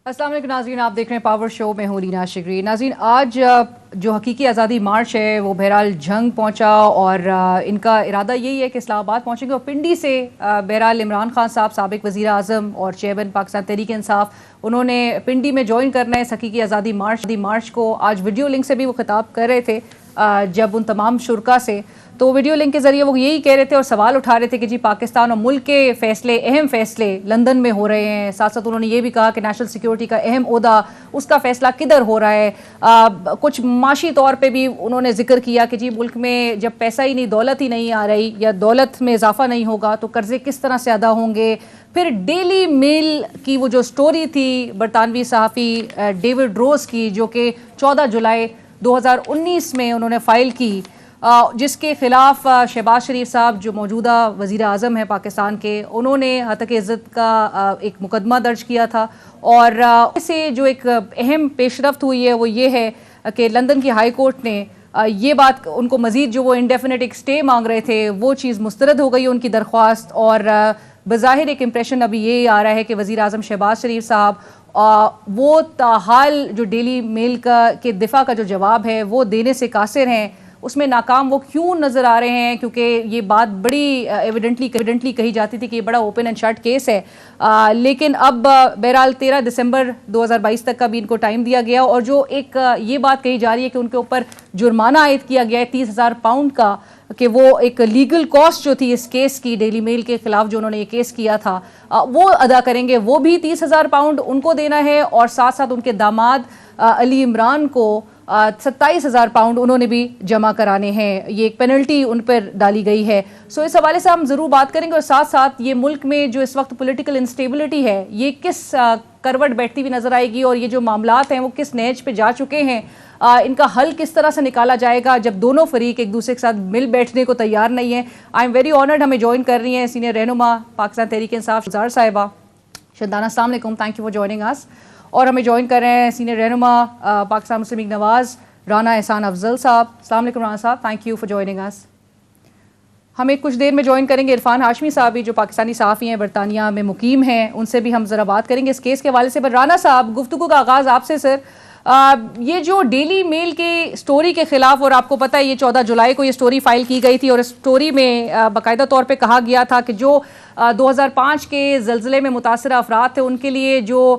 السلام علیکم ناظرین، آپ دیکھ رہے ہیں پاور شو میں ہوں لینا شگری۔ ناظرین، آج جو حقیقی آزادی مارچ ہے وہ بہرحال جھنگ پہنچا اور ان کا ارادہ یہی ہے کہ اسلام آباد پہنچیں گے اور پنڈی سے بہرحال عمران خان صاحب سابق وزیر اعظم اور چیئرمین پاکستان تحریک انصاف، انہوں نے پنڈی میں جوائن کرنا ہے اس حقیقی آزادی مارچ کو۔ آج ویڈیو لنک سے بھی وہ خطاب کر رہے تھے جب ان تمام شرکا سے، تو ویڈیو لنک کے ذریعے وہ یہی کہہ رہے تھے اور سوال اٹھا رہے تھے کہ جی پاکستان اور ملک کے فیصلے، اہم فیصلے لندن میں ہو رہے ہیں، ساتھ ساتھ انہوں نے یہ بھی کہا کہ نیشنل سیکیورٹی کا اہم عہدہ اس کا فیصلہ کدھر ہو رہا ہے۔ کچھ معاشی طور پہ بھی انہوں نے ذکر کیا کہ جی ملک میں جب پیسہ ہی نہیں، دولت ہی نہیں آ رہی یا دولت میں اضافہ نہیں ہوگا تو قرضے کس طرح سے ادا ہوں گے۔ پھر ڈیلی میل کی وہ جو سٹوری تھی برطانوی صحافی ڈیوڈ روز کی، جو کہ 14 جولائی 2019 میں انہوں نے فائل کی، جس کے خلاف شہباز شریف صاحب جو موجودہ وزیر اعظم ہیں پاکستان کے، انہوں نے ہتک عزت کا ایک مقدمہ درج کیا تھا۔ اور اس سے جو ایک اہم پیش رفت ہوئی ہے وہ یہ ہے کہ لندن کی ہائی کورٹ نے یہ بات، ان کو مزید جو وہ انڈیفینٹ ایک سٹے مانگ رہے تھے وہ چیز مسترد ہو گئی ان کی درخواست، اور بظاہر ایک امپریشن ابھی یہ آ رہا ہے کہ وزیر اعظم شہباز شریف صاحب وہ تاحال جو ڈیلی میل کے دفاع کا جو جواب ہے وہ دینے سے قاصر ہیں۔ اس میں ناکام وہ کیوں نظر آ رہے ہیں؟ کیونکہ یہ بات بڑی ایویڈنٹلی کہی جاتی تھی کہ یہ بڑا اوپن اینڈ شٹ کیس ہے، لیکن اب بہرحال 13 دسمبر 2022 تک کا بھی ان کو ٹائم دیا گیا، اور جو ایک یہ بات کہی جا رہی ہے کہ ان کے اوپر جرمانہ عائد کیا گیا ہے 30,000 پاؤنڈ کا، کہ وہ ایک لیگل کاسٹ جو تھی اس کیس کی، ڈیلی میل کے خلاف جو انہوں نے یہ کیس کیا تھا وہ ادا کریں گے، وہ بھی 30,000 پاؤنڈ ان کو دینا ہے، اور ساتھ ساتھ ان کے داماد علی عمران کو 27,000 پاؤنڈ انہوں نے بھی جمع کرانے ہیں۔ یہ ایک پینلٹی ان پر ڈالی گئی ہے۔ سو اس حوالے سے ہم ضرور بات کریں گے، اور ساتھ ساتھ یہ ملک میں جو اس وقت پولیٹیکل انسٹیبلٹی ہے یہ کس کروٹ بیٹھتی ہوئی نظر آئے گی، اور یہ جو معاملات ہیں وہ کس نہج پہ جا چکے ہیں، ان کا حل کس طرح سے نکالا جائے گا جب دونوں فریق ایک دوسرے کے ساتھ مل بیٹھنے کو تیار نہیں ہیں۔ آئی ایم ویری آنرڈ، ہمیں جوائن کر رہی ہیں سینئر رہنما پاکستان تحریک انصاف گلزار صاحبہ شدانہ۔ السلام علیکم، تھینک یو فار جوائننگ اس۔ اور ہمیں جوائن کر رہے ہیں سینئر رہنما پاکستان مسلم لیگ نواز رانا احسان افضل صاحب۔ السلام علیکم رانا صاحب، تھینک یو فار جوائننگ اس۔ ہمیں کچھ دیر میں جوائن کریں گے عرفان ہاشمی صاحب بھی، جو پاکستانی صحافی ہیں، برطانیہ میں مقیم ہیں، ان سے بھی ہم ذرا بات کریں گے اس کیس کے حوالے سے۔ پر رانا صاحب، گفتگو کا آغاز آپ سے سر، یہ جو ڈیلی میل کے سٹوری کے خلاف، اور آپ کو پتہ ہے یہ 14 جولائی کو یہ سٹوری فائل کی گئی تھی، اور اس سٹوری میں باقاعدہ طور پہ کہا گیا تھا کہ جو 2005 کے زلزلے میں متاثرہ افراد تھے ان کے لیے جو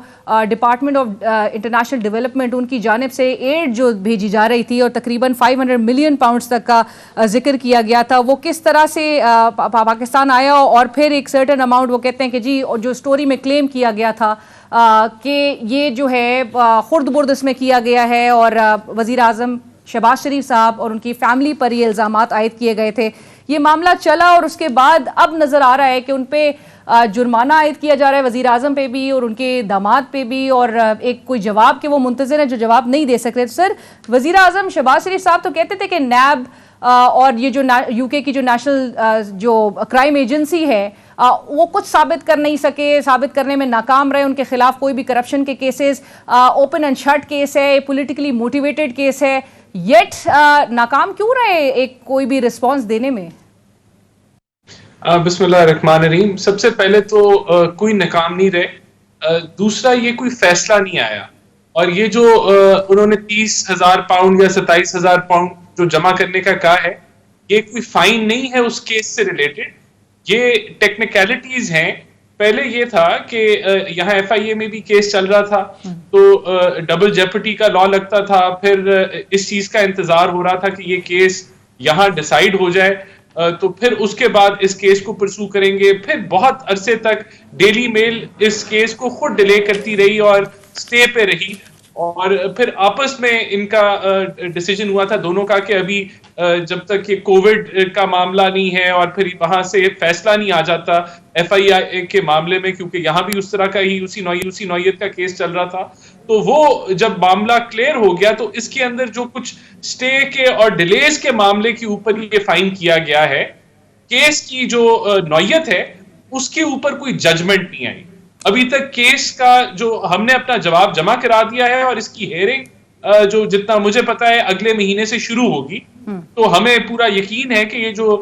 department of international development in کی جانب سے ایڈ جو بھیجی جا رہی تھی، اور تقریباً 500 ملین پاؤنڈز تک کا ذکر کیا گیا تھا، وہ کس طرح سے پاکستان آیا، اور پھر ایک سرٹن اماؤنٹ وہ کہتے ہیں کہ جی جو سٹوری میں کلیم کیا گیا تھا کہ یہ جو ہے خرد برد اس میں کیا گیا ہے، اور وزیر اعظم شہباز شریف صاحب اور ان کی فیملی پر یہ الزامات عائد کیے گئے تھے۔ یہ معاملہ چلا اور اس کے بعد اب نظر آ رہا ہے کہ ان پہ جرمانہ عائد کیا جا رہا ہے، وزیر اعظم پہ بھی اور ان کے داماد پہ بھی، اور ایک کوئی جواب کہ وہ منتظر ہیں جو جواب نہیں دے سکتے۔ تو سر، وزیر اعظم شہباز شریف صاحب تو کہتے تھے کہ نیب اور یہ جو یو کے کی جو نیشنل جو کرائم ایجنسی ہے وہ کچھ ثابت کر نہیں سکے، ثابت کرنے میں ناکام رہے، ان کے خلاف کوئی بھی کرپشن کے cases, open and shut case ہے، پولیٹیکلی موٹیویٹڈ کیس ہے، یٹ ناکام کیوں رہے ایک کوئی بھی رسپانس دینے میں؟ بسم اللہ الرحمن الرحیم۔ سب سے پہلے تو کوئی ناکام نہیں رہے، دوسرا یہ کوئی فیصلہ نہیں آیا، اور یہ جو انہوں نے 30,000 پاؤنڈ یا 27,000 پاؤنڈ جو جمع کرنے کا کہا ہے، یہ کوئی فائن نہیں ہے اس کیس سے ریلیٹڈ، یہ ٹیکنیکلٹیز ہیں۔ پہلے یہ تھا کہ یہاں ایف آئی اے میں بھی کیس چل رہا تھا تو ڈبل جیپٹی کا لا لگتا تھا، پھر اس چیز کا انتظار ہو رہا تھا کہ یہ کیس یہاں ڈیسائیڈ ہو جائے، تو پھر اس کے بعد اس کیس کو پرسو کریں گے۔ پھر بہت عرصے تک ڈیلی میل اس کیس کو خود ڈیلے کرتی رہی اور سٹے پہ رہی، اور پھر آپس میں ان کا ڈیسیجن ہوا تھا دونوں کا کہ ابھی جب تک یہ کووڈ کا معاملہ نہیں ہے اور پھر وہاں سے فیصلہ نہیں آ جاتا ایف آئی اے کے معاملے میں، کیونکہ یہاں بھی اس طرح کا ہی اسی نوعیت کا کیس چل رہا تھا، تو وہ جب معاملہ کلیئر ہو گیا تو اس کے اندر جو کچھ سٹے کے اور ڈیلیز کے معاملے کے اوپر یہ فائن کیا گیا ہے، کیس کی جو نوعیت ہے اس کے اوپر کوئی ججمنٹ نہیں آئی ابھی تک۔ کیس کا جو ہم نے اپنا جواب جمع کرا دیا ہے، اور اس کی ہیئرنگ جو جتنا مجھے پتا ہے اگلے مہینے سے شروع ہوگی، تو ہمیں پورا یقین ہے کہ یہ جو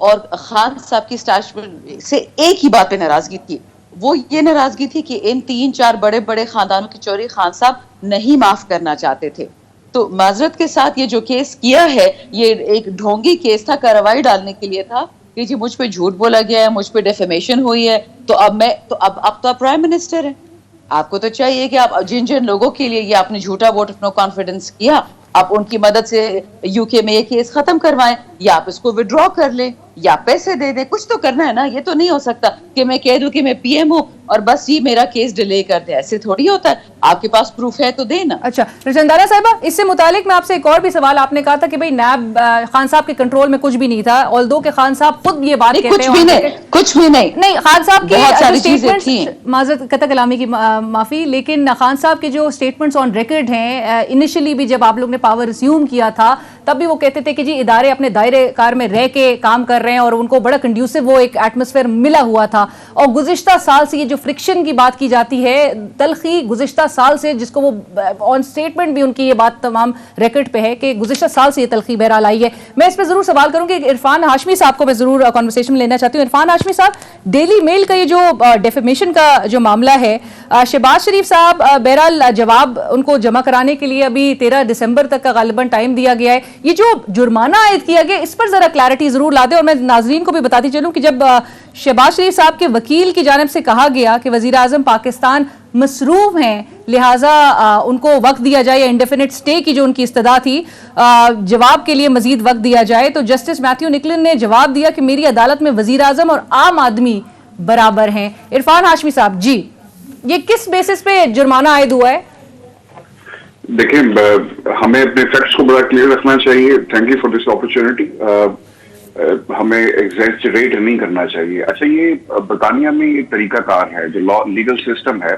اور خان صاحب کی اسٹیبلشمنٹ سے ایک ہی بات پہ ناراضگی تھی, وہ یہ ناراضگی تھی کہ ان 3-4 بڑے بڑے خاندانوں کی چوری خان صاحب نہیں معاف کرنا چاہتے تھے. تو معذرت کے ساتھ یہ جو کیس کیا ہے یہ ایک ڈھونگی کیس تھا, کارروائی ڈالنے کے لیے تھا کہ جی مجھ پہ جھوٹ بولا گیا ہے, مجھ پہ ڈیفیمیشن ہوئی ہے, تو اب اب تو آپ پرائم منسٹر ہیں, آپ کو تو چاہیے کہ آپ جن لوگوں کے لیے یہ آپ نے جھوٹا ووٹ آف نو کانفیڈنس کیا, آپ ان کی مدد سے یو کے میں یہ کیس ختم کروائیں, یا آپ اس کو وڈرا کر لیں یا پیسے دے دیں, کچھ تو کرنا ہے نا. یہ تو نہیں ہو سکتا کہ میں کہہ دوں کہ میں پی ایم ہوں اور بس یہ میرا کیس ڈیلے کر دے, ایسے تھوڑی ہوتا ہے. آپ کے پاس پروف ہے تو دے نا. اچھا رجندانہ صاحبہ, اس سے متعلق میں آپ سے ایک اور بھی سوال, آپ نے کہا تھا کہ بھئی نیب خان صاحب کے کنٹرول میں کچھ بھی نہیں تھا, آلدو کہ خان صاحب خود یہ بات کہتے ہیں کچھ بھی نہیں خان صاحب کی بہت ساری چیزیں تھیں, معذرت قطع کلامی کی معافی, لیکن خان صاحب کے جو اسٹیٹمنٹس آن ریکارڈ ہیں, انیشلی بھی جب آپ لوگ نے پاور ریزیوم کیا تھا تب بھی وہ کہتے تھے کہ جی ادارے اپنے دائرے کار میں رہ کے کام کر رہے ہیں اور ان کو بڑا کنڈیوسو وہ ایک ایٹماسفیئر ملا ہوا تھا. اور گزشتہ سال سے یہ جو فرکشن کی بات کی جاتی ہے, تلخی گزشتہ سال سے, جس کو وہ آن اسٹیٹمنٹ بھی ان کی یہ بات تمام ریکارڈ پہ ہے کہ گزشتہ سال سے یہ تلخی بہرحال آئی ہے. میں اس پہ ضرور سوال کروں گی, عرفان ہاشمی صاحب کو میں ضرور کانورسیشن میں لینا چاہتی ہوں. عرفان ہاشمی صاحب, ڈیلی میل کا یہ جو ڈیفیمیشن کا جو معاملہ ہے, شہباز شریف صاحب بہرحال جواب ان کو جمع کرانے کے لیے ابھی 13 دسمبر تک کا غالباً ٹائم دیا گیا ہے. یہ جو جرمانہ عائد کیا گیا اس پر ذرا کلیئرٹی ضرور لا دیں. اور میں ناظرین کو بھی بتاتی چلوں کہ جب شہباز شریف صاحب کے وکیل کی جانب سے کہا گیا کہ وزیر اعظم پاکستان مصروف ہیں لہٰذا ان کو وقت دیا جائے, یا انڈیفینٹ اسٹے کی جو ان کی استدعا تھی جواب کے لیے مزید وقت دیا جائے, تو جسٹس میتھیو نکلن نے جواب دیا کہ میری عدالت میں وزیر اعظم اور عام آدمی برابر ہیں. عرفان ہاشمی صاحب جی, یہ کس بیسس پہ جرمانہ عائد ہوا ہے؟ دیکھیں ہمیں اپنے فیکٹس کو بڑا کلیئر رکھنا چاہیے. Thank you for this opportunity. ہمیں ایگزیجریٹ نہیں کرنا چاہیے. اچھا, یہ برطانیہ میں ایک طریقہ کار ہے جو لیگل سسٹم ہے,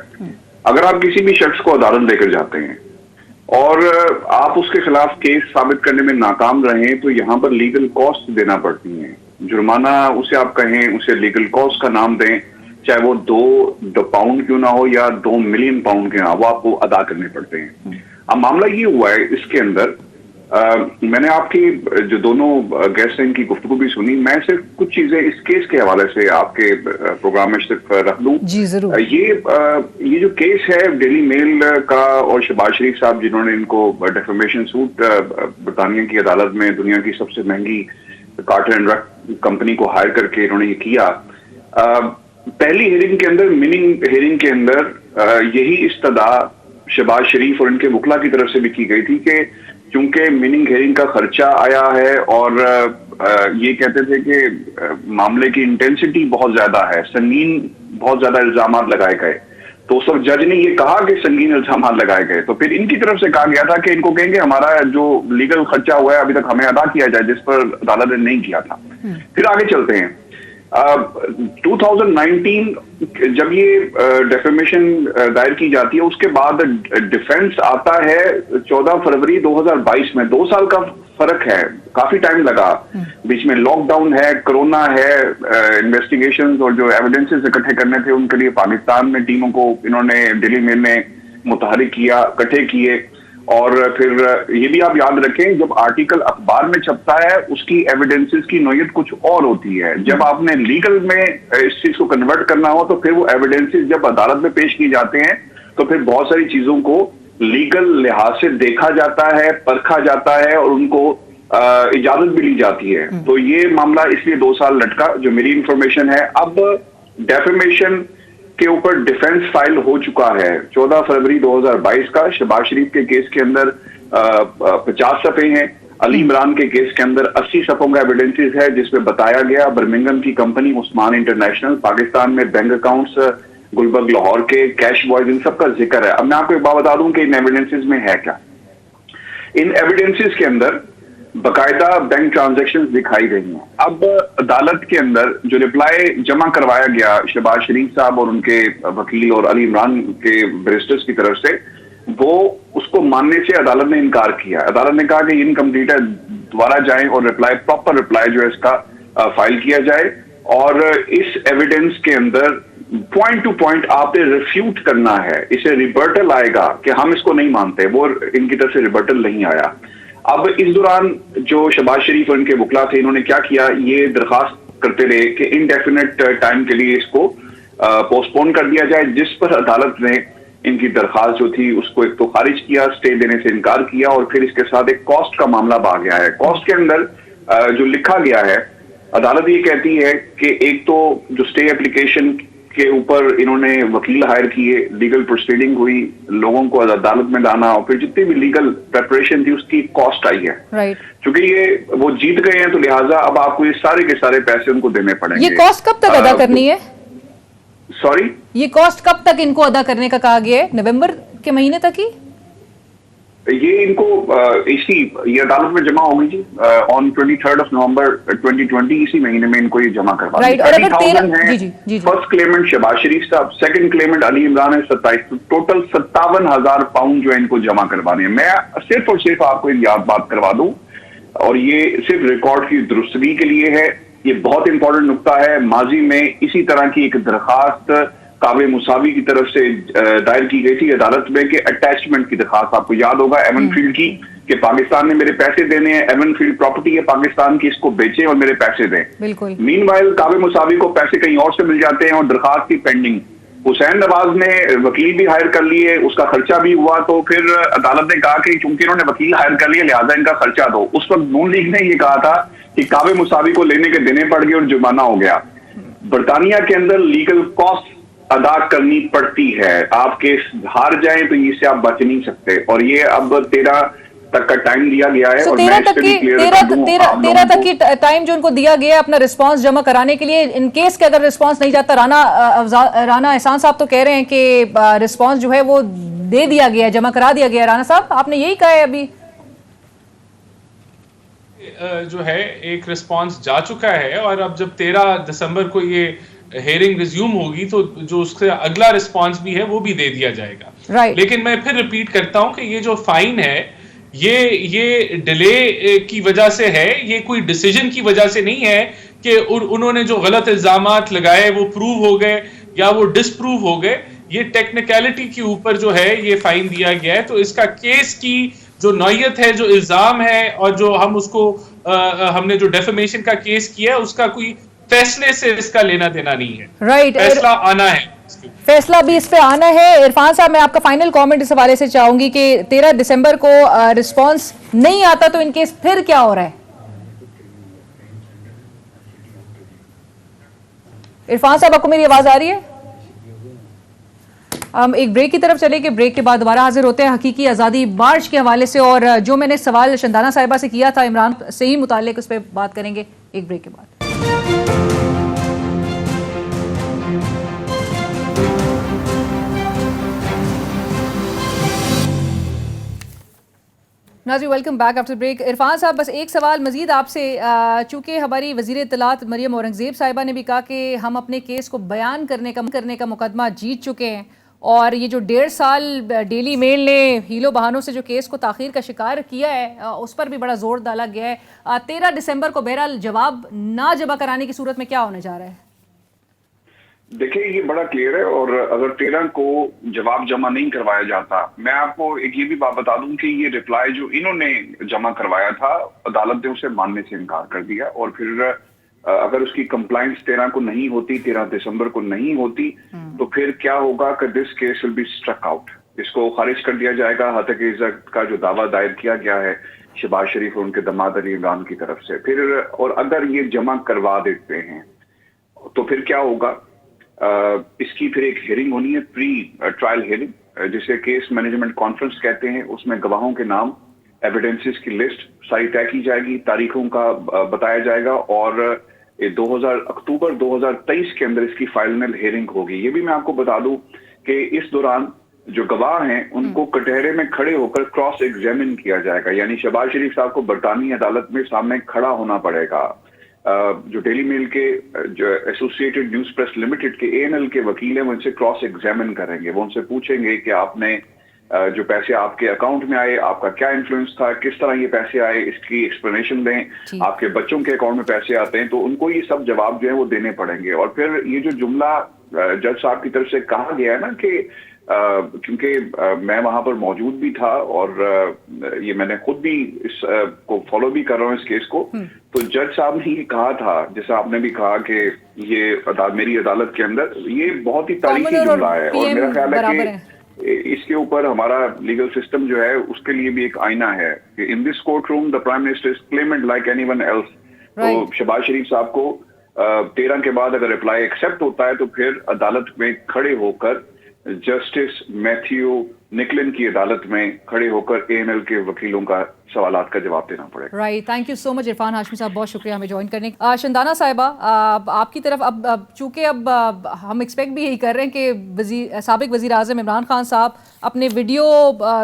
اگر آپ کسی بھی شخص کو عدالت لے کر جاتے ہیں اور آپ اس کے خلاف کیس ثابت کرنے میں ناکام رہیں تو یہاں پر لیگل کاسٹ دینا پڑتی ہیں. جرمانہ اسے آپ کہیں, اسے لیگل کاسٹ کا نام دیں, چاہے وہ 2 پاؤنڈ کیوں نہ ہو یا 2 ملین پاؤنڈ کیوں نہ ہو, وہ آپ کو ادا کرنے پڑتے ہیں. اب معاملہ یہ ہوا ہے اس کے اندر, میں نے آپ کی جو دونوں گیسٹ ہیں ان کی گفتگو بھی سنی, میں صرف کچھ چیزیں اس کیس کے حوالے سے آپ کے پروگرام میں صرف رکھ دوں. جی ضرور. یہ جو کیس ہے ڈیلی میل کا اور شہباز شریف صاحب جنہوں نے ان کو ڈیفیمیشن سوٹ برطانیہ کی عدالت میں دنیا کی سب سے مہنگی کارٹر اینڈ رک کمپنی کو ہائر کر کے انہوں نے یہ کیا, پہلی ہیئرنگ کے اندر, مننگ ہیئرنگ کے اندر یہی استدعا شہباز شریف اور ان کے وکلا کی طرف سے بھی کی گئی تھی کہ چونکہ مننگ ہیئرنگ کا خرچہ آیا ہے اور یہ کہتے تھے کہ معاملے کی انٹینسٹی بہت زیادہ ہے, سنگین بہت زیادہ الزامات لگائے گئے, تو اس وقت جج نے یہ کہا کہ سنگین الزامات لگائے گئے, تو پھر ان کی طرف سے کہا گیا تھا کہ ان کو کہیں گے ہمارا جو لیگل خرچہ ہوا ہے ابھی تک ہمیں ادا کیا جائے, جس پر عدالت نے نہیں کیا تھا. پھر آگے چلتے ہیں. 2019 جب یہ ڈیفیمیشن دائر کی جاتی ہے, اس کے بعد ڈیفینس آتا ہے 14 فروری 2022 میں. 2 سال کا فرق ہے, کافی ٹائم لگا, بیچ میں لاک ڈاؤن ہے, کرونا ہے, انویسٹیگیشنز اور جو ایویڈنسز اکٹھے کرنے تھے ان کے لیے پاکستان میں ٹیموں کو انہوں نے ڈیلی میل میں متحرک کیا, اکٹھے کیے. اور پھر یہ بھی آپ یاد رکھیں جب آرٹیکل اخبار میں چھپتا ہے اس کی ایویڈنسز کی نوعیت کچھ اور ہوتی ہے, جب آپ نے لیگل میں اس چیز کو کنورٹ کرنا ہو تو پھر وہ ایویڈنسز جب عدالت میں پیش کی جاتے ہیں تو پھر بہت ساری چیزوں کو لیگل لحاظ سے دیکھا جاتا ہے, پرکھا جاتا ہے اور ان کو اجازت بھی لی جاتی ہے. تو یہ معاملہ اس لیے 2 سال لٹکا جو میری انفارمیشن ہے. اب ڈیفیمیشن کے اوپر ڈیفینس فائل ہو چکا ہے 14 فروری 2022 کا. شہباز شریف کے کیس کے اندر 50 صفحے ہیں, علی عمران کے کیس کے اندر 80 صفحوں کا ایویڈنسز ہے جس میں بتایا گیا برمنگم کی کمپنی عثمان انٹرنیشنل, پاکستان میں بینک اکاؤنٹس گلبرگ لاہور کے, کیش بوائز, ان سب کا ذکر ہے. اب میں آپ کو ایک بات بتا دوں کہ ان ایویڈنسز میں ہے کیا. ان ایویڈنسز کے اندر باقاعدہ بینک ٹرانزیکشن دکھائی گئی ہیں. اب عدالت کے اندر جو رپلائی جمع کروایا گیا شہباز شریف صاحب اور ان کے وکیل اور علی عمران کے بیرسٹرز کی طرف سے, وہ اس کو ماننے سے عدالت نے انکار کیا. عدالت نے کہا کہ یہ انکمپلیٹ ہے, دوبارہ جائیں اور رپلائی, پراپر رپلائی جو ہے اس کا فائل کیا جائے. اور اس ایویڈنس کے اندر پوائنٹ ٹو پوائنٹ آپ نے ریفیوٹ کرنا ہے, اسے ریبرٹل آئے گا کہ ہم اس کو نہیں مانتے, وہ ان کی طرف سے ریبرٹل نہیں آیا. اب اس دوران جو شہباز شریف اور ان کے وکلا تھے انہوں نے کیا کیا, یہ درخواست کرتے رہے کہ انڈیفینٹ ٹائم کے لیے اس کو پوسٹ پون کر دیا جائے, جس پر عدالت نے ان کی درخواست جو تھی اس کو ایک تو خارج کیا, اسٹے دینے سے انکار کیا, اور پھر اس کے ساتھ ایک کاسٹ کا معاملہ آ گیا ہے. کاسٹ کے اندر جو لکھا گیا ہے, عدالت یہ کہتی ہے کہ ایک تو جو اسٹے اپلیکیشن کے اوپر انہوں نے وکیل ہائر کیے, لیگل پروسیڈنگ ہوئی, لوگوں کو عدالت میں لانا, اور پھر جتنی بھی لیگل پریپریشن تھی اس کی کاسٹ آئی ہے. چونکہ یہ وہ جیت گئے ہیں تو لہٰذا اب آپ کو یہ سارے کے سارے پیسے ان کو دینے پڑیں گے. یہ کاسٹ کب تک ادا کرنی ہے؟ سوری, یہ کاسٹ کب تک ان کو ادا کرنے کا کہا گیا ہے؟ نومبر کے مہینے تک ہی یہ ان کو یہ عدالت میں جمع ہوگی جی آن 23 نومبر 2020, اسی مہینے میں ان کو یہ جمع کروانا ہے. فرسٹ کلیمنٹ شہباز شریف صاحب, سیکنڈ کلیمنٹ علی عمران ہے 27, ٹوٹل 57,000 پاؤنڈ جو ہے ان کو جمع کروانے ہیں. میں صرف اور صرف آپ کو ایک یاد بات کروا دوں, اور یہ صرف ریکارڈ کی درستگی کے لیے ہے, یہ بہت امپورٹنٹ نقطہ ہے. ماضی میں اسی طرح کی ایک درخواست کعبے مساوی کی طرف سے دائر کی گئی تھی عدالت میں کہ اٹیچمنٹ کی درخواست, آپ کو یاد ہوگا ایون فیلڈ کی, کہ پاکستان نے میرے پیسے دینے ہیں, ایون فیلڈ پراپرٹی ہے پاکستان کی, اس کو بیچیں اور میرے پیسے دیں. مین وائل کعبے مساوی کو پیسے کہیں اور سے مل جاتے ہیں اور درخواست کی پینڈنگ. حسین نواز نے وکیل بھی ہائر کر لیے, اس کا خرچہ بھی ہوا, تو پھر عدالت نے کہا کہ چونکہ انہوں نے وکیل ہائر کر لیے لہٰذا ان کا خرچہ دو. اس وقت نون لیگ نے یہ کہا تھا کہ کعبے مساوی کو لینے کے دینے پڑ گئے اور جرمانہ ہو گیا. برطانیہ کے اندر لیگل کاسٹ ادا کرنی پڑتی ہے, آپ کیس ہار جائیں تو اس سے آپ بچ نہیں سکتے, اور یہ اب 13 تک کا ٹائم دیا گیا ہے. اور 13 تک کی ٹائم جو ان کو دیا گیا ہے اپنا رسپانس جمع کرانے کے لیے, ان کیس کے اگر رسپانس نہیں جاتا, رانا احسان صاحب تو کہہ رہے ہیں کہ رسپانس جو ہے وہ دے دیا گیا ہے, جمع کرا دیا گیا ہے. رانا صاحب آپ نے یہی کہا ہے ابھی جو ہے ایک رسپانس جا چکا ہے, اور اب جب 13 دسمبر کو یہ ہیئرنگ ریزیوم ہوگی تو جو اس کا اگلا رسپانس بھی ہے وہ بھی دے دیا جائے گا. لیکن میں پھر ریپیٹ کرتا ہوں کہ یہ جو فائن ہے یہ ڈیلے کی وجہ سے ہے, یہ کوئی ڈیسیجن کی وجہ سے نہیں ہے کہ انہوں نے جو غلط الزامات لگائے وہ پروو ہو گئے یا وہ ڈس پروو ہو گئے. یہ ٹیکنیکلٹی کے اوپر جو ہے یہ فائن دیا گیا ہے. تو اس کا کیس کی جو نوعیت ہے, جو الزام ہے, اور جو ہم اس کو ہم نے جو ڈیفیمیشن کا کیس کیا ہے اس کا کوئی فیصلے سے اس کا لینا دینا نہیں ہے. فیصلہ آنا ہے, فیصلہ بھی اس پہ آنا ہے. عرفان صاحب میں آپ کا فائنل کامنٹ اس حوالے سے چاہوں گی کہ 13 دسمبر کو رسپانس نہیں آتا تو ان کیس پھر کیا ہو رہا ہے؟ عرفان صاحب آپ کو میری آواز آ رہی ہے؟ ہم ایک بریک کی طرف چلے کہ بریک کے بعد دوبارہ حاضر ہوتے ہیں حقیقی آزادی مارچ کے حوالے سے, اور جو میں نے سوال شندانہ صاحبہ سے کیا تھا عمران سے ہی متعلق, اس پہ بات کریں گے ایک بریک کے بعد. ناظرین welcome back after break. Irfan صاحب بس ایک سوال مزید آپ سے, چونکہ ہماری وزیر اطلاعات مریم اورنگزیب صاحبہ نے بھی کہا کہ ہم اپنے کیس کو بیان کرنے کا مقدمہ جیت چکے ہیں, اور یہ جو 1.5 سال ڈیلی میل نے ہیلو بہانوں سے جو کیس کو تاخیر کا شکار کیا ہے اس پر بھی بڑا زور ڈالا گیا ہے. 13 دسمبر کو بہرحال جواب نہ جمع کرانے کی صورت میں کیا ہونے جا رہا ہے؟ دیکھیں یہ بڑا کلیئر ہے, اور اگر 13 کو جواب جمع نہیں کروایا جاتا, میں آپ کو ایک یہ بھی بات بتا دوں کہ یہ ریپلائی جو انہوں نے جمع کروایا تھا عدالت نے اسے ماننے سے انکار کر دیا, اور پھر اگر اس کی کمپلائنس 13 کو نہیں ہوتی, 13 دسمبر کو نہیں ہوتی, تو پھر کیا ہوگا کہ this case will be struck out, اس کو خارج کر دیا جائے گا. ہتک عزت کا جو دعویٰ دائر کیا گیا ہے شہباز شریف اور ان کے داماد علی عمران کی طرف سے, پھر اور اگر یہ جمع کروا دیتے ہیں تو پھر کیا ہوگا, اس کی پھر ایک ہیئرنگ ہونی ہے, پری ٹرائل ہیئرنگ, جسے کیس مینجمنٹ کانفرنس کہتے ہیں. اس میں گواہوں کے نام, ایویڈنسز کی لسٹ ساری طے کی جائے گی, تاریخوں کا بتایا جائے گا, اور اکتوبر 2023 کے اندر اس کی فائنل ہیئرنگ ہوگی. یہ بھی میں آپ کو بتا دوں کہ اس دوران جو گواہ ہیں ان کو کٹہرے میں کھڑے ہو کر کراس ایگزامن کیا جائے گا, یعنی شہباز شریف صاحب کو برطانوی عدالت میں سامنے کھڑا ہونا پڑے گا. جو ڈیلی میل کے جو ایسوسیٹڈ نیوز پریس لمیٹڈ کے ANL کے وکیل ہیں وہ ان سے کراس ایگزامن کریں گے. وہ ان سے پوچھیں گے کہ آپ نے جو پیسے آپ کے اکاؤنٹ میں آئے, آپ کا کیا انفلوئنس تھا, کس طرح یہ پیسے آئے, اس کی ایکسپلینیشن دیں. آپ کے بچوں کے اکاؤنٹ میں پیسے آتے ہیں تو ان کو یہ سب جواب جو ہے وہ دینے پڑیں گے. اور پھر یہ جو جملہ جج صاحب کی طرف سے کہا گیا ہے نا کہ کیونکہ میں وہاں پر موجود بھی تھا اور یہ میں نے خود بھی اس کو فالو بھی کر رہا ہوں اس کیس کو. تو جج صاحب نے یہ کہا تھا, جیسا آپ نے بھی کہا کہ یہ میری عدالت کے اندر یہ بہت ہی تاریخی جملہ ہے, اور میرا خیال ہے کہ اس کے اوپر ہمارا لیگل سسٹم جو ہے اس کے لیے بھی ایک آئینہ ہے کہ in this courtroom the prime minister is clement like anyone else. تو شہباز شریف صاحب کو 13 کے بعد اگر رپلائی ایکسیپٹ ہوتا ہے تو پھر عدالت میں کھڑے ہو کر جسٹس میتھیو نکلن کی عدالت میں کھڑے ہو کر ANL کے وکیلوں کا سوالات کا جواب دینا پڑے گا. رائٹ, تھینک یو سو مچ عرفان ہاشمی صاحب, بہت شکریہ ہمیں جوائن کرنے کا. شندانہ صاحبہ, آپ کی طرف اب چونکہ اب ہم ایکسپیکٹ بھی یہی کر رہے ہیں کہ سابق وزیر اعظم عمران خان صاحب اپنے ویڈیو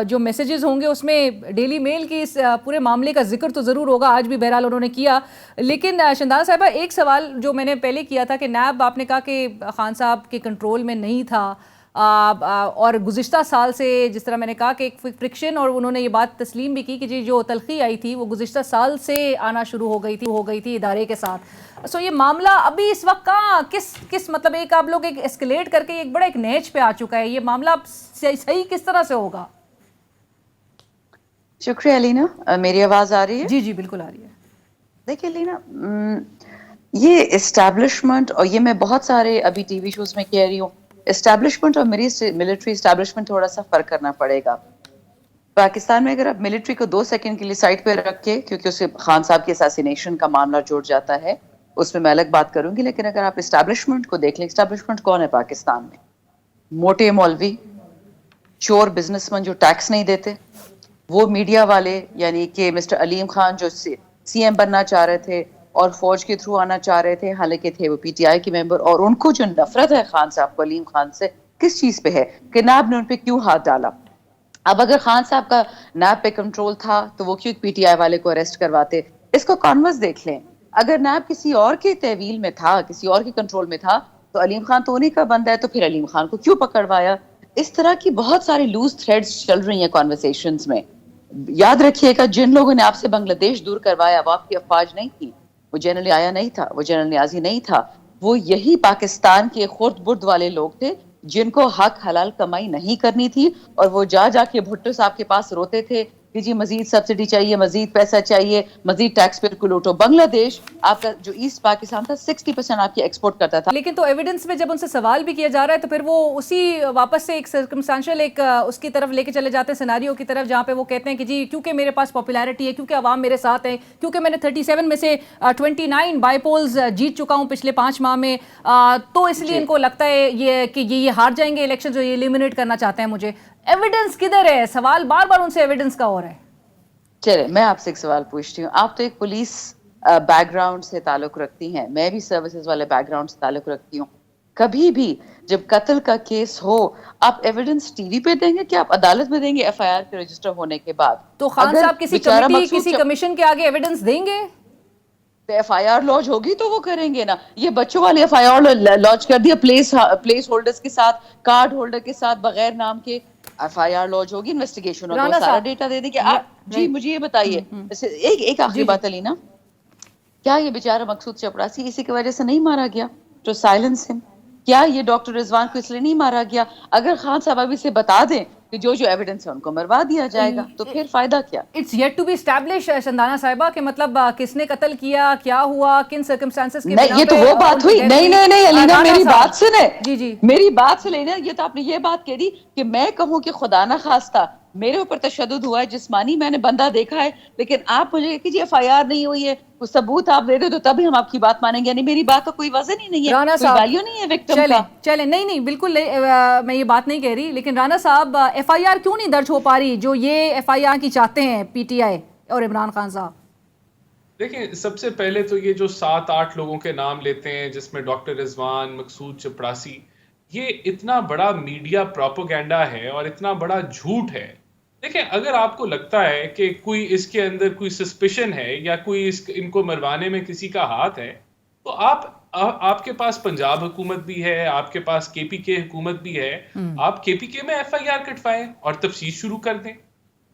جو میسیجز ہوں گے اس میں ڈیلی میل کی اس پورے معاملے کا ذکر تو ضرور ہوگا, آج بھی بہرحال انہوں نے کیا. لیکن شندانہ صاحبہ, ایک سوال جو میں نے پہلے کیا تھا کہ نیب آپ نے کہا کہ خان صاحب کے کنٹرول میں نہیں تھا, اور گزشتہ سال سے جس طرح میں نے کہا کہ ایک فرکشن, اور انہوں نے یہ بات تسلیم بھی کی کہ جی جو تلخی آئی تھی وہ گزشتہ سال سے آنا شروع ہو گئی تھی ادارے کے ساتھ. سو یہ معاملہ ابھی اس وقت کہاں کس مطلب ایک آپ لوگ ایک اسکلیٹ کر کے ایک بڑا ایک نیچ پہ آ چکا ہے, یہ معاملہ صحیح کس طرح سے ہوگا؟ شکریہ لینا, میری آواز آ رہی ہے؟ جی جی بالکل آ رہی ہے. دیکھیں لینا, یہ اسٹیبلشمنٹ, اور یہ میں بہت سارے ابھی ٹی وی شوز میں کہہ رہی ہوں, اسٹیبلشمنٹ اور ملٹری اسٹیبلشمنٹ تھوڑا سا فرق کرنا پڑے گا. پاکستان میں اگر آپ ملٹری کو 2 سیکنڈ کے لیے سائڈ پہ رکھ کے, کیونکہ اسے خان صاحب کے اساسینیشن کا معاملہ جڑ جاتا ہے, اس میں الگ بات کروں گی, لیکن اگر آپ اسٹیبلشمنٹ کو دیکھ لیں, اسٹیبلشمنٹ کون ہے پاکستان میں؟ موٹے مولوی, چور بزنس مین جو ٹیکس نہیں دیتے, وہ میڈیا والے یعنی کہ مسٹر علیم خان جو سی ایم بننا چاہ رہے تھے اور فوج کے تھرو آنا چاہ رہے تھے, حالانکہ تھے وہ PTI کے ممبر, اور ان کو جو نفرت ہے خان صاحب کو علیم خان سے کس چیز پہ ہے کہ نیب نے ان پہ کیوں ہاتھ ڈالا. اب اگر خان صاحب کا نیب پہ کنٹرول تھا تو وہ کیوں PTI والے کو اریسٹ کرواتے؟ اس کو کانورس دیکھ لیں, اگر نیب کسی اور کے تحویل میں تھا, کسی اور کے کنٹرول میں تھا, تو علیم خان تو انہیں کا بندہ ہے, تو پھر علیم خان کو کیوں پکڑوایا؟ اس طرح کی بہت ساری لوز تھریڈز چل رہی ہیں کانورسیشنز میں. یاد رکھیے گا, جن لوگوں نے آپ سے بنگلہ دیش دور کروایا وہ آپ کی افواج نہیں تھی, وہ جنرل آیا نہیں تھا, وہ جنرل نیازی نہیں تھا, وہ یہی پاکستان کے خرد برد والے لوگ تھے جن کو حق حلال کمائی نہیں کرنی تھی, اور وہ جا کے بھٹو صاحب کے پاس روتے تھے کہ جی مزید سبسڈی چاہیے, مزید پیسہ چاہیے, مزید ٹیکس پیئر کو لوٹو. بنگلہ دیش آپ کا جو ایسٹ پاکستان تھا 60% آپ کی ایکسپورٹ کرتا تھا. لیکن تو ایویڈنس میں جب ان سے سوال بھی کیا جا رہا ہے تو پھر وہ اسی واپس سے ایک سرکمسٹانشل ایک اس کی طرف لے کے چلے جاتے ہیں, سیناریو کی طرف, جہاں پہ وہ کہتے ہیں کہ جی کیونکہ میرے پاس پاپولیرٹی ہے, کیونکہ عوام میرے ساتھ ہے, کیونکہ میں نے 37 میں سے 29 بائی پولز جیت چکا ہوں پچھلے 5 ماہ میں, تو اس لیے ان کو لگتا ہے یہ کہ یہ ہار جائیں گے الیکشن, جو یہ ایلیمنیٹ کرنا چاہتے ہیں مجھے. ایویڈنس کدھر ہے؟ سوال بار بار ان سے ایویڈنس کا ہو رہا ہے. چلے میں آپ سے ایک سوال پوچھتی ہوں, آپ تو ایک پولیس بیک گراؤنڈ سے تعلق رکھتی ہیں, میں بھی سروسز والے بیک گراؤنڈ سے تعلق رکھتی ہوں. کبھی بھی جب قتل کا کیس ہو آپ ایویڈنس ٹی وی پہ دیں گے کہ آپ عدالت میں دیں گے FIR کے رجسٹر ہونے کے بعد؟ تو خان صاحب کسی کمیٹی, کسی کمیشن کے آگے ایویڈنس دیں گے؟ FIR لانچ ہوگی تو وہ کریں گے نا. یہ بچوں والے FIR لانچ کر دیا پلیس ہولڈرز کے ساتھ, کارڈ ہولڈر کے ساتھ, بغیر نام کے. FIR لانچ ہوگی, انویسٹیگیشن ہوگا, وہ سارا ڈیٹا دے دیں گے. جی مجھے یہ بتائیے, ایک آخری بات علی نا, کیا یہ بیچارہ مقصود چپڑاسی اسی کی وجہ سے نہیں مارا گیا تو سائلنس ہم؟ کیا یہ ڈاکٹر رضوان کو اس لیے نہیں مارا گیا؟ اگر خان صاحب ابھی سے بتا دیں کہ جو ایویڈنس ہے ان کو مروا دیا جائے گا تو پھر فائدہ کیا؟ It's yet to be establish Shandana صاحبہ کہ مطلب کس نے قتل کیا, کیا ہوا, کن سرکمسٹانسز کے بنا پہ. یہ تو وہ بات ہوئی. نہیں علینا میری بات سنیں, جی جی میری بات سے لینا. یہ تو آپ نے یہ بات کہہ دی کہ میں کہوں کہ خدا نہ خواستہ میرے اوپر تشدد ہوا ہے جسمانی, میں نے بندہ دیکھا ہے, لیکن آپ مجھے کہ جی FIR نہیں ہوئی ہے, کوئی ثبوت آپ دے دیں تو تبھی ہم آپ کی بات مانیں گے. یعنی میری بات کا کوئی وزن ہی نہیں ہے, کوئی ویلیو نہیں ہے وکٹم کا. چلیں نہیں بالکل میں یہ بات نہیں کہہ رہی, لیکن رانا صاحب FIR کیوں نہیں درج ہو پا رہی جو یہ FIR کی چاہتے ہیں PTI اور عمران خان صاحب؟ دیکھیں, سب سے پہلے تو یہ جو 7-8 لوگوں کے نام لیتے ہیں جس میں ڈاکٹر رضوان, مقصود چپڑاسی, یہ اتنا بڑا میڈیا پروپیگنڈا ہے اور اتنا بڑا جھوٹ ہے. دیکھیں, اگر آپ کو لگتا ہے کہ کوئی اس کے اندر کوئی سسپیشن ہے یا کوئی ان کو مروانے میں کسی کا ہاتھ ہے, تو آپ کے پاس پنجاب حکومت بھی ہے, آپ کے پاس KPK حکومت بھی ہے, آپ KPK میں FIR کٹوائیں اور تفتیش شروع کر دیں.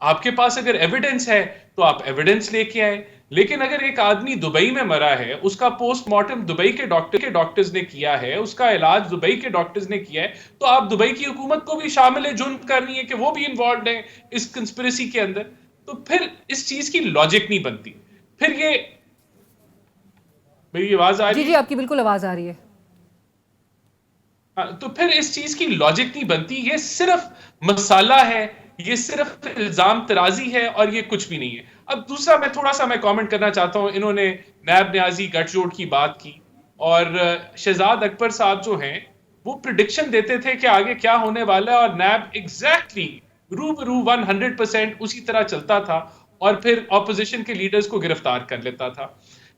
آپ کے پاس اگر ایویڈنس ہے تو آپ ایویڈنس لے کے آئے, لیکن اگر ایک آدمی دبئی میں مرا ہے, اس کا پوسٹ مارٹم دبئی کے ڈاکٹرز نے کیا ہے, اس کا علاج دبئی کے ڈاکٹرز نے کیا ہے, تو آپ دبئی کی حکومت کو بھی شامل جرم کرنی ہے کہ وہ بھی انوالوڈ ہیں اس کنسپریسی کے اندر. تو پھر اس چیز کی لاجک نہیں بنتی. پھر یہ میری آواز آ رہی ہے؟ جی آپ کی بالکل آواز آ رہی ہے. تو پھر اس چیز کی لاجک نہیں بنتی. یہ صرف مسالہ ہے, یہ صرف الزام ترازی ہے, اور یہ کچھ بھی نہیں ہے. اب دوسرا میں تھوڑا سا کامنٹ کرنا چاہتا ہوں. انہوں نے نیب نیازی گٹھ جوڑ کی بات کی, اور شہزاد اکبر صاحب جو ہیں وہ پریڈکشن دیتے تھے کہ آگے کیا ہونے والا ہے, اور نیب ایگزیکٹلی روبرو 100% اسی طرح چلتا تھا, اور پھر اپوزیشن کے لیڈرز کو گرفتار کر لیتا تھا.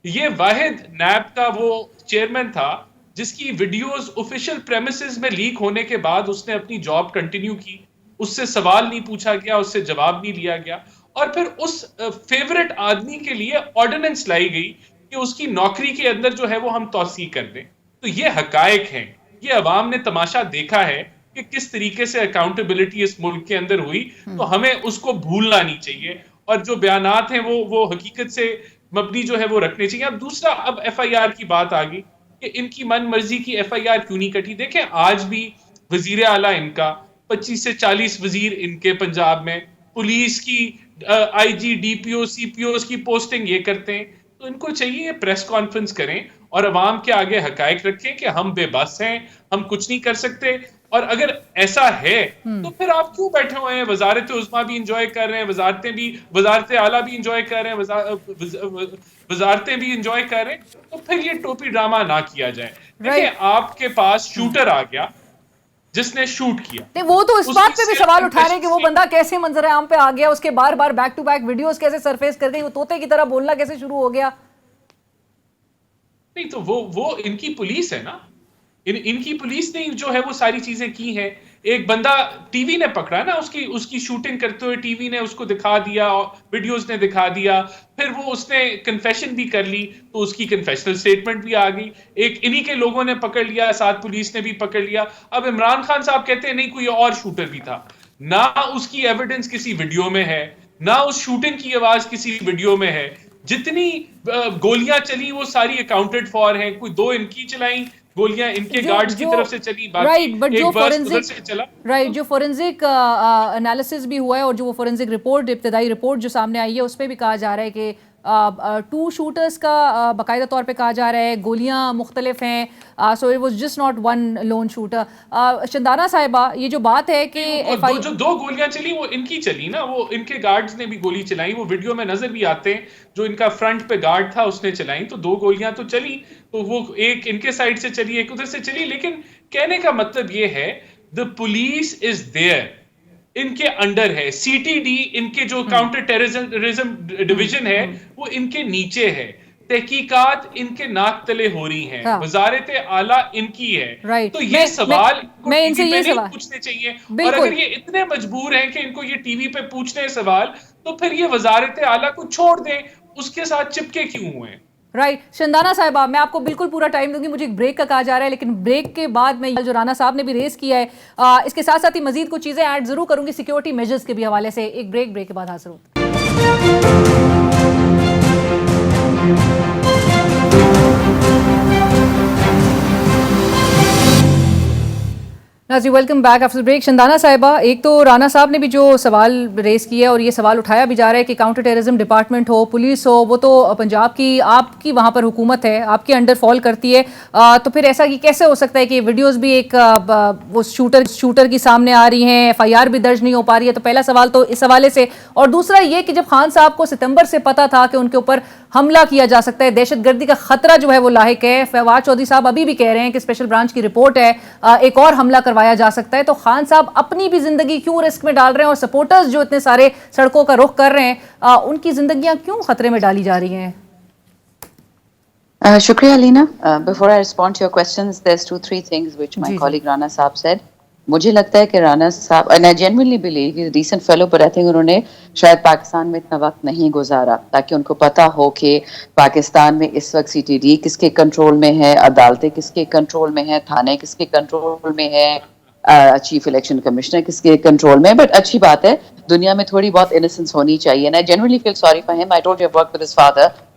یہ واحد نیب کا وہ چیئرمین تھا جس کی ویڈیوز آفیشیل پریمیسز میں لیک ہونے کے بعد اس نے اپنی جاب کنٹینیو کی, اس سے سوال نہیں پوچھا گیا, اس سے جواب نہیں لیا گیا, اور پھر اس فیورٹ آدمی کے لیے آرڈیننس لائی گئی کہ اس کی نوکری کے اندر جو ہے وہ ہم توسیع کر دیں. تو یہ حقائق ہیں, یہ عوام نے تماشا دیکھا ہے کہ کس طریقے سے اکاؤنٹیبلٹی اس ملک کے اندر ہوئی. تو ہمیں اس کو بھولنا نہیں چاہیے, اور جو بیانات ہیں وہ حقیقت سے مبنی جو ہے وہ رکھنے چاہیے. اب دوسرا, اب ایف آئی آر کی بات آ گئی کہ ان کی من مرضی کی ایف آئی آر کیوں نہیں کٹی. دیکھیں آج بھی وزیر اعلیٰ ان کا 25 سے 40 وزیر ان کے پنجاب میں, پولیس کی آئی جی ڈی پی او سی پی اوز کی پوسٹنگ یہ کرتے ہیں. تو ان کو چاہیے پریس کانفرنس کریں اور عوام کے آگے حقائق رکھیں کہ ہم بے بس ہیں, ہم کچھ نہیں کر سکتے. اور اگر ایسا ہے تو پھر آپ کیوں بیٹھے ہوئے ہیں؟ وزارت عظمیٰ بھی انجوائے کر رہے ہیں, وزارت اعلیٰ بھی انجوائے کر رہے ہیں, وزارتیں بھی انجوائے کر رہے ہیں. تو پھر یہ ٹوپی ڈرامہ نہ کیا جائے. دیکھیں آپ کے پاس شوٹر آ گیا جس نے شوٹ کیا, وہ تو اس بات پہ بھی سوال اٹھا رہے ہیں کہ وہ بندہ کیسے منظر عام پہ آ گیا, اس کے بار بار بیک ٹو بیک ویڈیوز کیسے سرفیس کر گئی, وہ طوطے کی طرح بولنا کیسے شروع ہو گیا. نہیں تو وہ ان کی پولیس ہے نا, ان کی پولیس نے جو ہے وہ ساری چیزیں کی ہیں. ایک بندہ ٹی وی نے پکڑا نا, اس کی شوٹنگ کرتے ہوئے ٹی وی نے اس کو دکھا دیا, ویڈیوز نے دکھا دیا, پھر وہ اس نے کنفیشن بھی کر لی, تو اس کی کنفیشنل سٹیٹمنٹ بھی آ گئی. ایک انہی کے لوگوں نے پکڑ لیا, ساتھ پولیس نے بھی پکڑ لیا. اب عمران خان صاحب کہتے ہیں نہیں کوئی اور شوٹر بھی تھا. نہ اس کی ایویڈنس کسی ویڈیو میں ہے, نہ اس شوٹنگ کی آواز کسی ویڈیو میں ہے. جتنی گولیاں چلی وہ ساری اکاؤنٹڈ فار ہیں. کوئی 2 ان کی چلائیں گولیاں, ان کے گارڈز کی طرف سے چلی, باقی ایک برس ادھر سے چلا. جو فورنزک انالیسس بھی ہوا ہے, اور جو وہ فورنزک رپورٹ, ابتدائی رپورٹ جو سامنے آئی ہے, اس پہ بھی کہا جا رہا ہے کہ 2 شوٹرز کا باقاعدہ طور پہ کہا جا رہا ہے, گولیاں مختلف ہیں, so it was just not one lone shooter. Shandana صاحبہ, یہ جو بات ہے کہ جو 2 گولیاں چلی وہ ان کی چلی نا, وہ ان کے گارڈز نے بھی گولی چلائی, وہ ویڈیو میں نظر بھی آتے ہیں. جو ان کا فرنٹ پہ گارڈ تھا اس نے چلائی, تو 2 گولیاں تو چلی, تو وہ ایک ان کے سائڈ سے چلی, ایک ادھر سے چلی. لیکن کہنے کا مطلب یہ ہے the police is there, ان کے انڈر ہے. سی ٹی ڈی ان کے جو کاؤنٹر ٹیررزم ڈویژن ہے وہ ان کے نیچے ہے. تحقیقات ان کے ناک تلے ہو رہی ہیں, وزارت اعلیٰ ان کی ہے. تو یہ سوال میں ان سے یہ سوال پوچھنے چاہیے, اور اگر یہ اتنے مجبور ہیں کہ ان کو یہ ٹی وی پہ پوچھنے ہیں سوال, تو پھر یہ وزارت اعلیٰ کو چھوڑ دیں, اس کے ساتھ چپکے کیوں ہوئے ہیں. رائٹ. شندانہ صاحبہ, میں آپ کو بالکل پورا ٹائم دوں گی, مجھے ایک بریک کا کہا جا رہا ہے, لیکن بریک کے بعد میں جو رانا صاحب نے بھی ریز کیا ہے, اس کے ساتھ ساتھ ہی مزید کچھ چیزیں ایڈ ضرور کروں گی سیکیورٹی میجرز کے بھی حوالے سے. ایک بریک کے بعد حاضر ہوتے ہیں. ناظرین ویلکم بیک آفٹر بریک. شندانہ صاحبہ, ایک تو رانا صاحب نے بھی جو سوال ریز کیا ہے, اور یہ سوال اٹھایا بھی جا رہا ہے کہ کاؤنٹر ٹیررزم ڈپارٹمنٹ ہو, پولیس ہو, وہ تو پنجاب کی آپ کی وہاں پر حکومت ہے, آپ کے انڈر فال کرتی ہے, تو پھر ایسا کیسے ہو سکتا ہے کہ ویڈیوز بھی ایک وہ شوٹر کی سامنے آ رہی ہیں, ایف آئی آر بھی درج نہیں ہو پا رہی ہے. تو پہلا سوال تو اس حوالے سے, اور دوسرا یہ کہ جب خان صاحب کو ستمبر سے پتا تھا کہ ان کے اوپر حملہ کیا جا سکتا ہے, دہشت گردی کا خطرہ جو ہے وہ لاحق ہے, فواد چودھری صاحب ابھی بھی کہہ رہے ہیں کہ اسپیشل برانچ کی رپورٹ ہے, ایک اور حملہ کروایا جا سکتا ہے, تو خان صاحب اپنی بھی زندگی کیوں رسک میں ڈال رہے ہیں, اور سپورٹرز جو اتنے سارے سڑکوں کا رخ کر رہے ہیں, ان کی زندگیاں کیوں خطرے میں ڈالی جا رہی ہیں؟ شکریہ لینا. Before I respond to your questions, there's 2-3 things which my colleague Rana Saab said. مجھے لگتا ہے کہ رانا صاحب, and I genuinely believe he's a decent fellow, but I think انہوں نے شاید پاکستان میں اتنا وقت نہیں گزارا تاکہ ان کو پتا ہو کہ پاکستان میں اس وقت سی ٹی ڈی کس کے کنٹرول میں ہے, عدالتیں کس کے کنٹرول میں ہیں, تھانے کس کے کنٹرول میں ہے, چیف الیکشن کمشنر کس کے کنٹرول میں. بٹ اچھی بات ہے, دنیا میں تھوڑی بہت انسنس ہونی چاہیے. And I genuinely feel sorry for him. I told you I've worked with his father.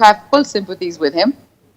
have full sympathies with him.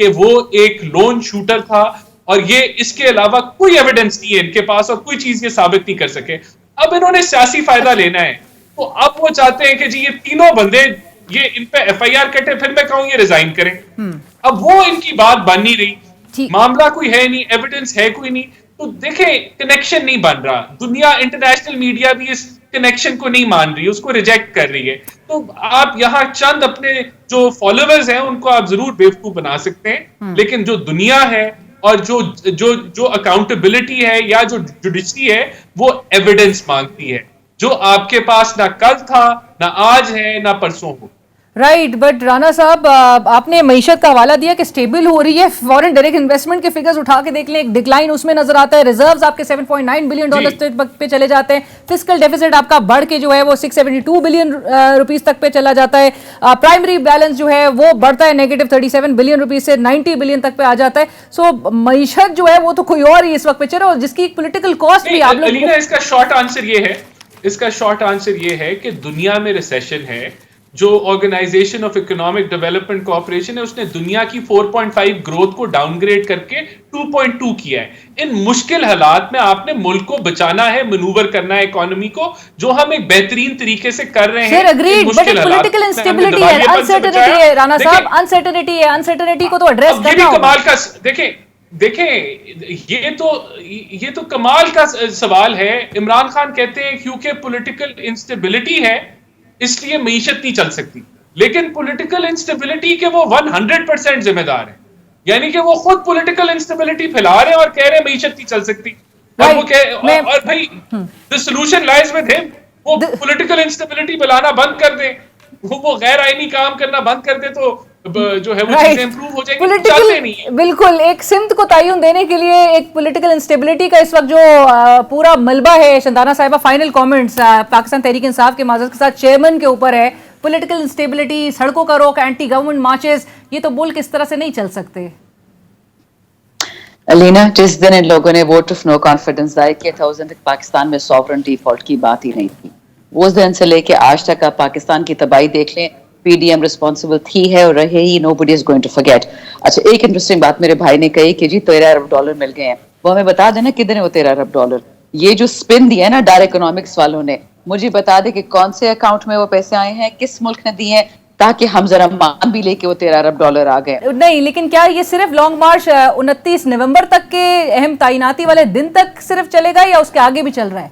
کہ وہ ایک لون شوٹر تھا اور یہ اس کے علاوہ کوئی ایویڈنس نہیں ہے ان کے پاس اور کوئی چیز یہ ثابت نہیں کر سکے. اب انہوں نے سیاسی فائدہ لینا ہے تو اب وہ چاہتے ہیں کہ جی یہ تینوں بندے یہ ان پہ ایف آئی آر کٹے, پھر میں کہوں یہ ریزائن کریں. اب وہ ان کی بات بن نہیں رہی, معاملہ کوئی ہے نہیں, ایویڈنس ہے کوئی نہیں. تو دیکھیں کنیکشن نہیں بن رہا, دنیا انٹرنیشنل میڈیا بھی اس کنیکشن کو نہیں مان رہی, اس کو ریجیکٹ کر رہی ہے. تو آپ یہاں چند اپنے جو فالوورز ہیں ان کو آپ ضرور بیوقوف بنا سکتے ہیں, لیکن جو دنیا ہے اور جو اکاؤنٹیبلٹی ہے یا جو جوڈیشری ہے وہ ایویڈنس مانگتی ہے, جو آپ کے پاس نہ کل تھا, نہ آج ہے, نہ پرسوں ہو. رائٹ, بٹ رانا صاحب آپ نے معیشت کا حوالہ دیا کہ سٹیبل ہو رہی ہے, فورن ڈائریکٹ انویسٹمنٹ کے فگرز اٹھا کے دیکھ لیں, ایک ڈکلائن اس میں نظر آتا ہے, ریزروز آپ کے 7.9 بلین ڈالر پہ چلے جاتے ہیں, فسکل ڈیفیسٹ آپ کا بڑھ کے جو ہے وہ 672 بلین روپیز تک پہ چلا جاتا ہے, پرائمری بیلنس جو ہے وہ بڑھتا ہے نیگیٹو 37 بلین روپیز سے 90 بلین تک پہ آ جاتا ہے. سو معیشت جو ہے وہ تو کوئی اور ہی اس وقت پہ چل رہا ہے, اور جس کی پولیٹیکل کاسٹ بھی آپ لوگ. اس کا شارٹ آنسر یہ ہے کہ دنیا میں ریسیشن ہے. جو Organisation of Economic Development Cooperation ہے اس نے دنیا کی 4.5 گروتھ کو ڈاؤن گریڈ کر کے 2.2 کیا ہے. ان مشکل حالات میں آپ نے ملک کو بچانا ہے, منوور کرنا ہے اکانومی کو, جو ہم ایک بہترین طریقے سے کر رہے ہیں. پولیٹیکل انسٹیبلٹی ہے, انسرٹنٹی ہے رانا صاحب, انسرٹنٹی ہے, انسرٹنٹی کو تو ایڈریس کرنا ہوگا. کمال کا دیکھیں یہ تو کمال کا سوال ہے. عمران خان کہتے ہیں کیونکہ پولیٹیکل انسٹیبلٹی ہے اس لیے معیشت نہیں چل سکتی, لیکن پولیٹیکل انسٹیبلٹی کے وہ 100% ذمہ دار ہیں. یعنی کہ وہ خود پولیٹیکل انسٹیبلٹی پھیلا رہے ہیں اور کہہ رہے ہیں معیشت نہیں چل سکتی. اور بھائی the solution lies with him. وہ پولیٹیکل انسٹیبلٹی پھیلانا بند کر دیں, وہ غیر آئینی کام کرنا بند کر دیں تو جو ہے وہ چیزیں امپروو ہو جائیں گی. چاہتے نہیں ہیں بالکل ایک سمت کو تعین دینے کے لیے ایک پولیٹیکل انسٹیبلٹی کا اس وقت جو پورا ملبہ ہے. شندانہ صاحبہ فائنل کامنٹس پاکستان تحریک انصاف کے معذرت کے ساتھ چیئرمین کے اوپر ہے. پولیٹیکل انسٹیبلٹی, سڑکوں کا روک, اینٹی گورنمنٹ مارچز, یہ تو ملک اس طرح سے نہیں چل سکتے. لینا, جس دن ان لوگوں نے ووٹ آف نو کانفیڈنس ضائع کیا تھا اس دن تک پاکستان میں سوورن ڈیفالٹ کی بات ہی نہیں تھی. اس دن سے لے کے آج تک آپ پاکستان کی تباہی دیکھ لیں, پی ڈی ایم ریسپانسبل تھی ہے اور رہے ہی. نو بڈی از گوئنگ ٹو فرگیٹ. اچھا, ایک انٹرسٹنگ بات میرے بھائی نے کہی کہ جی 13 ارب ڈالر مل گئے ہیں, وہ ہمیں بتا دینا کدھر ہے وہ 13 ارب ڈالر. یہ جو سپن دیا ہے نا ڈائریکٹ اکنامکس والوں نے, مجھے بتا دے کہ کون سے اکاؤنٹ میں وہ پیسے آئے ہیں, کس ملک نے دیے ہیں, تاکہ ہم ذرا مان بھی لے کے وہ 13 ارب ڈالر آ گئے. نہیں, لیکن کیا یہ صرف لانگ مارچ 29 نومبر تک کے اہم تعیناتی والے دن تک صرف چلے گا یا اس کے آگے بھی چل رہا ہے؟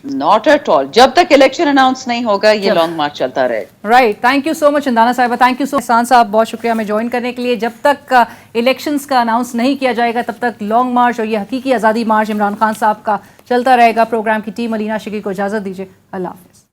ناٹ ایٹ آل, جب تک الیکشن اناؤنس نہیں ہوگا یہ لانگ مارچ چلتا رہے. رائٹ, تھینک یو سو مچ شندانہ صاحبہ, تھینک یو سو مچ. احسان صاحب بہت شکریہ ہمیں جوائن کرنے کے لیے. جب تک الیکشنز کا اناؤنس نہیں کیا جائے گا تب تک لانگ مارچ اور یہ حقیقی آزادی مارچ عمران خان صاحب کا چلتا رہے گا. پروگرام کی ٹیم علینا شگیر کو اجازت دیجیے, اللہ حافظ.